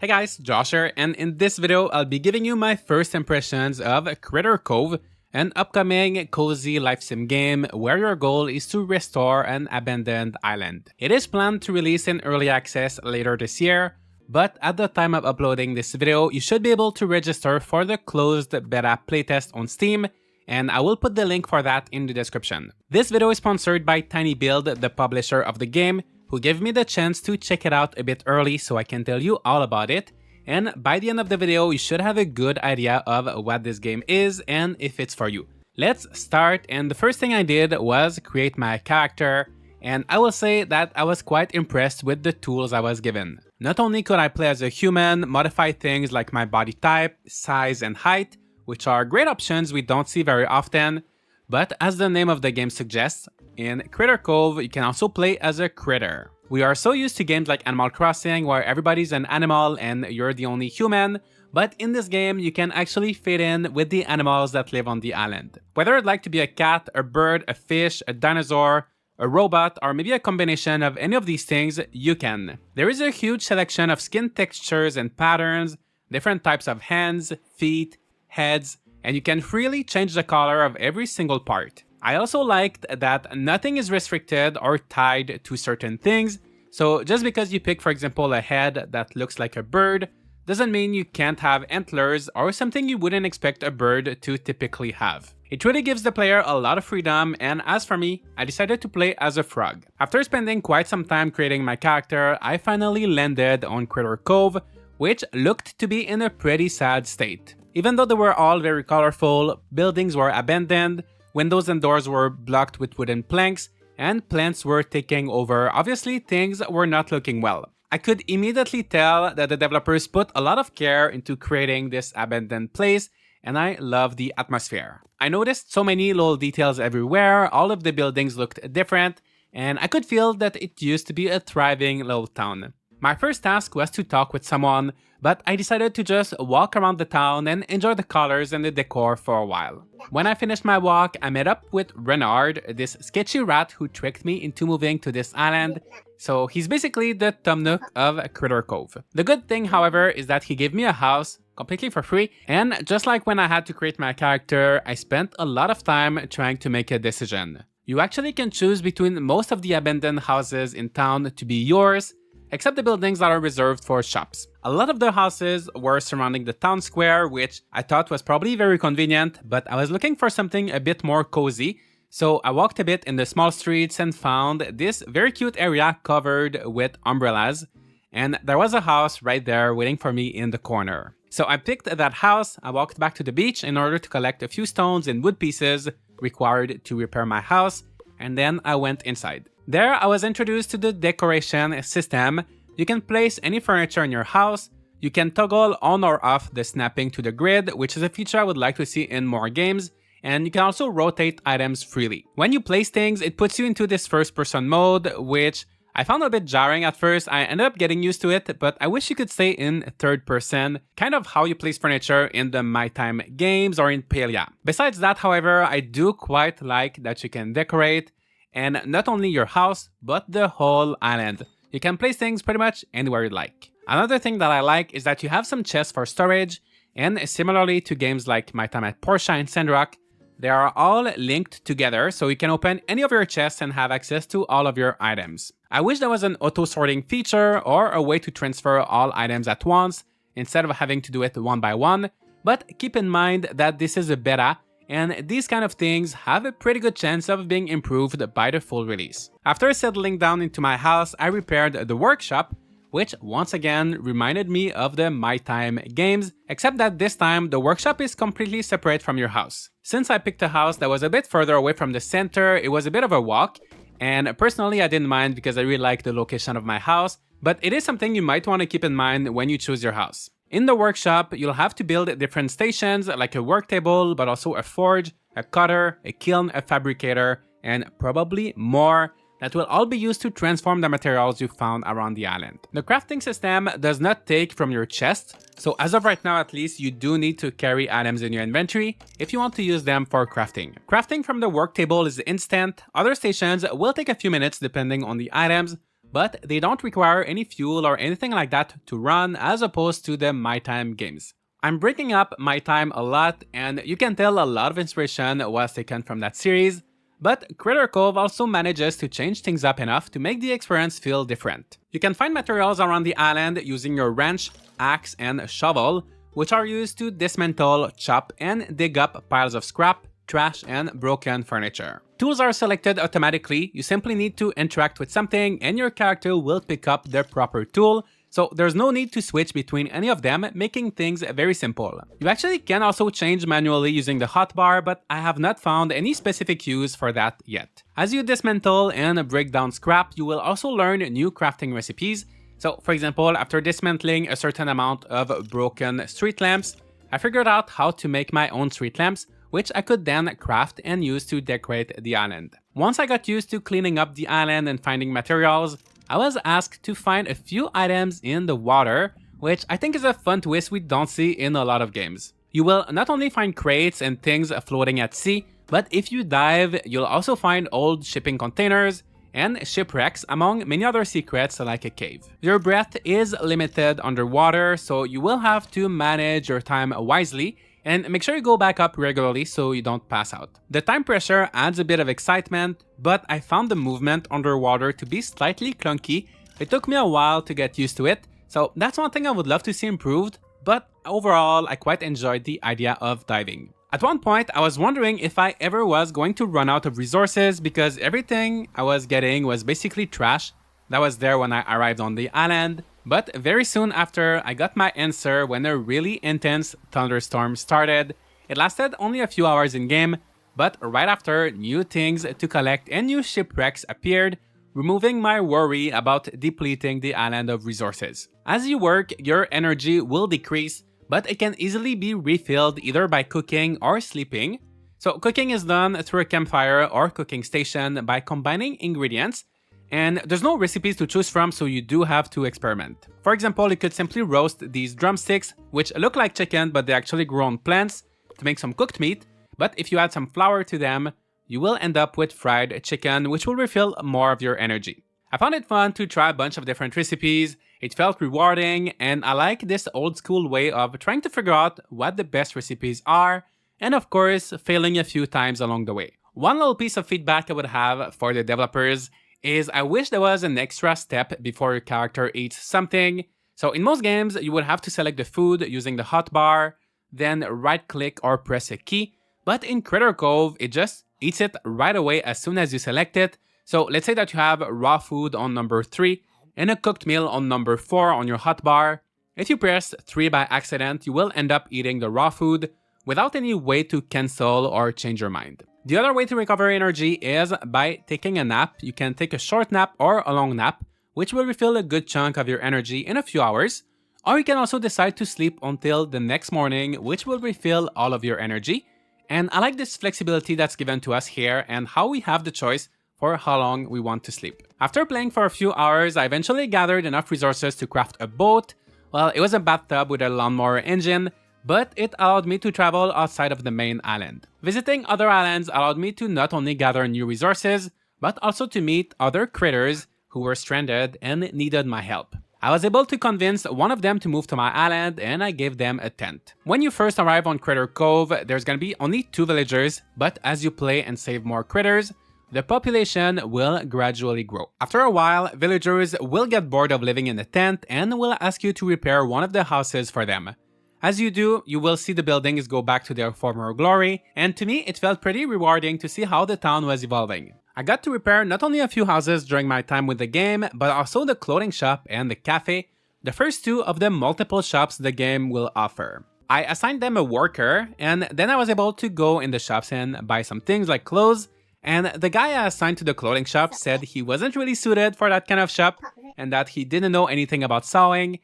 Hey guys, Josh here, and in this video I'll be giving you my first impressions of Critter Cove, an upcoming cozy life sim game where your goal is to restore an abandoned island. It is planned to release in early access later this year, but at the time of uploading this video you should be able to register for the closed beta playtest on Steam, and I will put the link for that in the description. This video is sponsored by TinyBuild, the publisher of the game, who gave me the chance to check it out a bit early so I can tell you all about it. And by the end of the video, you should have a good idea of what this game is and if it's for you. Let's start, and the first thing I did was create my character, and I will say that I was quite impressed with the tools I was given. Not only could I play as a human, modify things like my body type, size, and height, which are great options we don't see very often, but as the name of the game suggests, in Critter Cove, you can also play as a critter. We are so used to games like Animal Crossing where everybody's an animal and you're the only human, but in this game you can actually fit in with the animals that live on the island. Whether you'd like to be a cat, a bird, a fish, a dinosaur, a robot, or maybe a combination of any of these things, you can. There is a huge selection of skin textures and patterns, different types of hands, feet, heads, and you can freely change the color of every single part. I also liked that nothing is restricted or tied to certain things, so just because you pick, for example, a head that looks like a bird, doesn't mean you can't have antlers or something you wouldn't expect a bird to typically have. It really gives the player a lot of freedom, and as for me, I decided to play as a frog. After spending quite some time creating my character, I finally landed on Critter Cove, which looked to be in a pretty sad state. Even though they were all very colorful, buildings were abandoned, windows and doors were blocked with wooden planks, and plants were taking over. Obviously, things were not looking well. I could immediately tell that the developers put a lot of care into creating this abandoned place, and I love the atmosphere. I noticed so many little details everywhere, all of the buildings looked different, and I could feel that it used to be a thriving little town. My first task was to talk with someone, but I decided to just walk around the town and enjoy the colors and the decor for a while. When I finished my walk, I met up with Renard, this sketchy rat who tricked me into moving to this island, so he's basically the Tom Nook of Critter Cove. The good thing, however, is that he gave me a house, completely for free, and just like when I had to create my character, I spent a lot of time trying to make a decision. You actually can choose between most of the abandoned houses in town to be yours, except the buildings that are reserved for shops. A lot of the houses were surrounding the town square, which I thought was probably very convenient, but I was looking for something a bit more cozy, so I walked a bit in the small streets and found this very cute area covered with umbrellas, and there was a house right there waiting for me in the corner. So I picked that house, I walked back to the beach in order to collect a few stones and wood pieces required to repair my house, and then I went inside. There, I was introduced to the decoration system. You can place any furniture in your house, you can toggle on or off the snapping to the grid, which is a feature I would like to see in more games, and you can also rotate items freely. When you place things, it puts you into this first-person mode, which I found a bit jarring at first. I ended up getting used to it, but I wish you could stay in third person, kind of how you place furniture in the My Time games or in Palia. Besides that, however, I do quite like that you can decorate, and not only your house, but the whole island. You can place things pretty much anywhere you like. Another thing that I like is that you have some chests for storage, and similarly to games like My Time at Portia and Sandrock, they are all linked together, so you can open any of your chests and have access to all of your items. I wish there was an auto-sorting feature or a way to transfer all items at once, instead of having to do it one by one, but keep in mind that this is a beta, and these kind of things have a pretty good chance of being improved by the full release. After settling down into my house, I repaired the workshop, which once again reminded me of the My Time games, except that this time the workshop is completely separate from your house. Since I picked a house that was a bit further away from the center, it was a bit of a walk, and personally I didn't mind because I really like the location of my house, but it is something you might want to keep in mind when you choose your house. In the workshop, you'll have to build different stations like a work table, but also a forge, a cutter, a kiln, a fabricator, and probably more that will all be used to transform the materials you found around the island. The crafting system does not take from your chest, so as of right now at least, you do need to carry items in your inventory if you want to use them for crafting. Crafting from the work table is instant. Other stations will take a few minutes depending on the items, but they don't require any fuel or anything like that to run as opposed to the My Time games. I'm breaking up My Time a lot, and you can tell a lot of inspiration was taken from that series, but Critter Cove also manages to change things up enough to make the experience feel different. You can find materials around the island using your wrench, axe, and shovel, which are used to dismantle, chop, and dig up piles of scrap, trash, and broken furniture. Tools are selected automatically. You simply need to interact with something and your character will pick up the proper tool, so there's no need to switch between any of them, making things very simple. You actually can also change manually using the hotbar, but I have not found any specific use for that yet. As you dismantle and break down scrap, you will also learn new crafting recipes. So for example, after dismantling a certain amount of broken street lamps, I figured out how to make my own street lamps, which I could then craft and use to decorate the island. Once I got used to cleaning up the island and finding materials, I was asked to find a few items in the water, which I think is a fun twist we don't see in a lot of games. You will not only find crates and things floating at sea, but if you dive, you'll also find old shipping containers and shipwrecks, among many other secrets like a cave. Your breath is limited underwater, so you will have to manage your time wisely and make sure you go back up regularly so you don't pass out. The time pressure adds a bit of excitement, but I found the movement underwater to be slightly clunky. It took me a while to get used to it, so that's one thing I would love to see improved, but overall I quite enjoyed the idea of diving. At one point I was wondering if I ever was going to run out of resources because everything I was getting was basically trash that was there when I arrived on the island. But very soon after, I got my answer when a really intense thunderstorm started. It lasted only a few hours in game, but right after, new things to collect and new shipwrecks appeared, removing my worry about depleting the island of resources. As you work, your energy will decrease, but it can easily be refilled either by cooking or sleeping. So cooking is done through a campfire or cooking station by combining ingredients, and there's no recipes to choose from, so you do have to experiment. For example, you could simply roast these drumsticks, which look like chicken, but they actually grow on plants, to make some cooked meat. But if you add some flour to them, you will end up with fried chicken, which will refill more of your energy. I found it fun to try a bunch of different recipes. It felt rewarding, and I like this old school way of trying to figure out what the best recipes are, and of course, failing a few times along the way. One little piece of feedback I would have for the developers is I wish there was an extra step before your character eats something. So in most games, you would have to select the food using the hotbar, then right click or press a key. But in Critter Cove, it just eats it right away as soon as you select it. So let's say that you have raw food on number 3 and a cooked meal on number 4 on your hotbar. If you press 3 by accident, you will end up eating the raw food without any way to cancel or change your mind. The other way to recover energy is by taking a nap. You can take a short nap or a long nap, which will refill a good chunk of your energy in a few hours. Or you can also decide to sleep until the next morning, which will refill all of your energy. And I like this flexibility that's given to us here and how we have the choice for how long we want to sleep. After playing for a few hours, I eventually gathered enough resources to craft a boat. Well, it was a bathtub with a lawnmower engine, but it allowed me to travel outside of the main island. Visiting other islands allowed me to not only gather new resources, but also to meet other critters who were stranded and needed my help. I was able to convince one of them to move to my island, and I gave them a tent. When you first arrive on Critter Cove, there's gonna be only 2 villagers, but as you play and save more critters, the population will gradually grow. After a while, villagers will get bored of living in a tent and will ask you to repair one of the houses for them. As you do, you will see the buildings go back to their former glory, and to me it felt pretty rewarding to see how the town was evolving. I got to repair not only a few houses during my time with the game, but also the clothing shop and the cafe, the first 2 of the multiple shops the game will offer. I assigned them a worker, and then I was able to go in the shops and buy some things like clothes, and the guy I assigned to the clothing shop said he wasn't really suited for that kind of shop, and that he didn't know anything about sewing.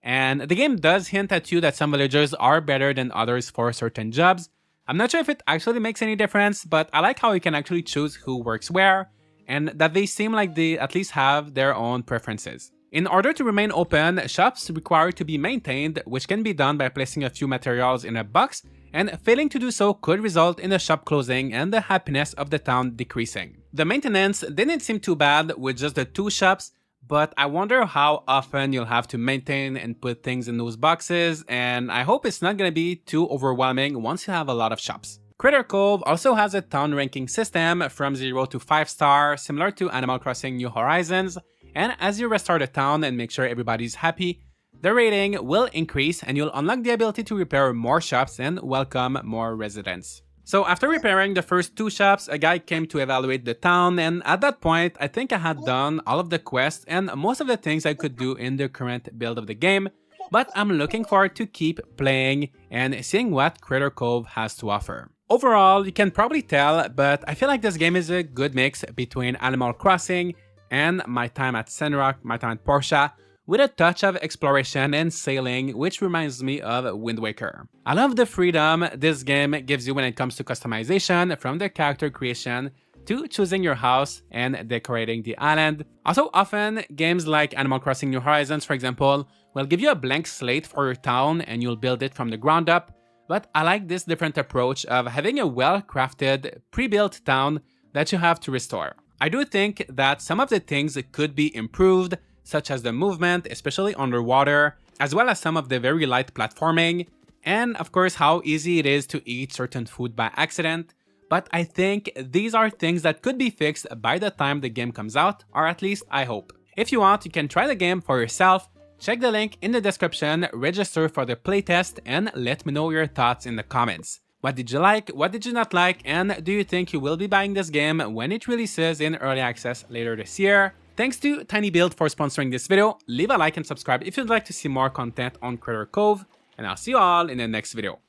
And the game does hint at you that some villagers are better than others for certain jobs. I'm not sure if it actually makes any difference, but I like how you can actually choose who works where, and that they seem like they at least have their own preferences. In order to remain open, shops require to be maintained, which can be done by placing a few materials in a box, and failing to do so could result in the shop closing and the happiness of the town decreasing. The maintenance didn't seem too bad with just the 2 shops, but I wonder how often you'll have to maintain and put things in those boxes, and I hope it's not going to be too overwhelming once you have a lot of shops. Critter Cove also has a town ranking system from 0 to 5 star, similar to Animal Crossing New Horizons, and as you restart a town and make sure everybody's happy, the rating will increase and you'll unlock the ability to repair more shops and welcome more residents. So after repairing the first 2 shops, a guy came to evaluate the town, and at that point, I think I had done all of the quests and most of the things I could do in the current build of the game, but I'm looking forward to keep playing and seeing what Critter Cove has to offer. Overall, you can probably tell, but I feel like this game is a good mix between Animal Crossing and my time at Sandrock, my time at Portia, with a touch of exploration and sailing, which reminds me of Windwaker. I love the freedom this game gives you when it comes to customization, from the character creation to choosing your house and decorating the island. Also, often games like Animal Crossing New Horizons, for example, will give you a blank slate for your town and you'll build it from the ground up, but I like this different approach of having a well-crafted, pre-built town that you have to restore. I do think that some of the things could be improved, such as the movement, especially underwater, as well as some of the very light platforming, and of course how easy it is to eat certain food by accident, but I think these are things that could be fixed by the time the game comes out, or at least I hope. If you want, you can try the game for yourself, check the link in the description, register for the playtest, and let me know your thoughts in the comments. What did you like, what did you not like, and do you think you will be buying this game when it releases in early access later this year? Thanks to tinyBuild for sponsoring this video. Leave a like and subscribe if you'd like to see more content on Critter Cove, and I'll see you all in the next video.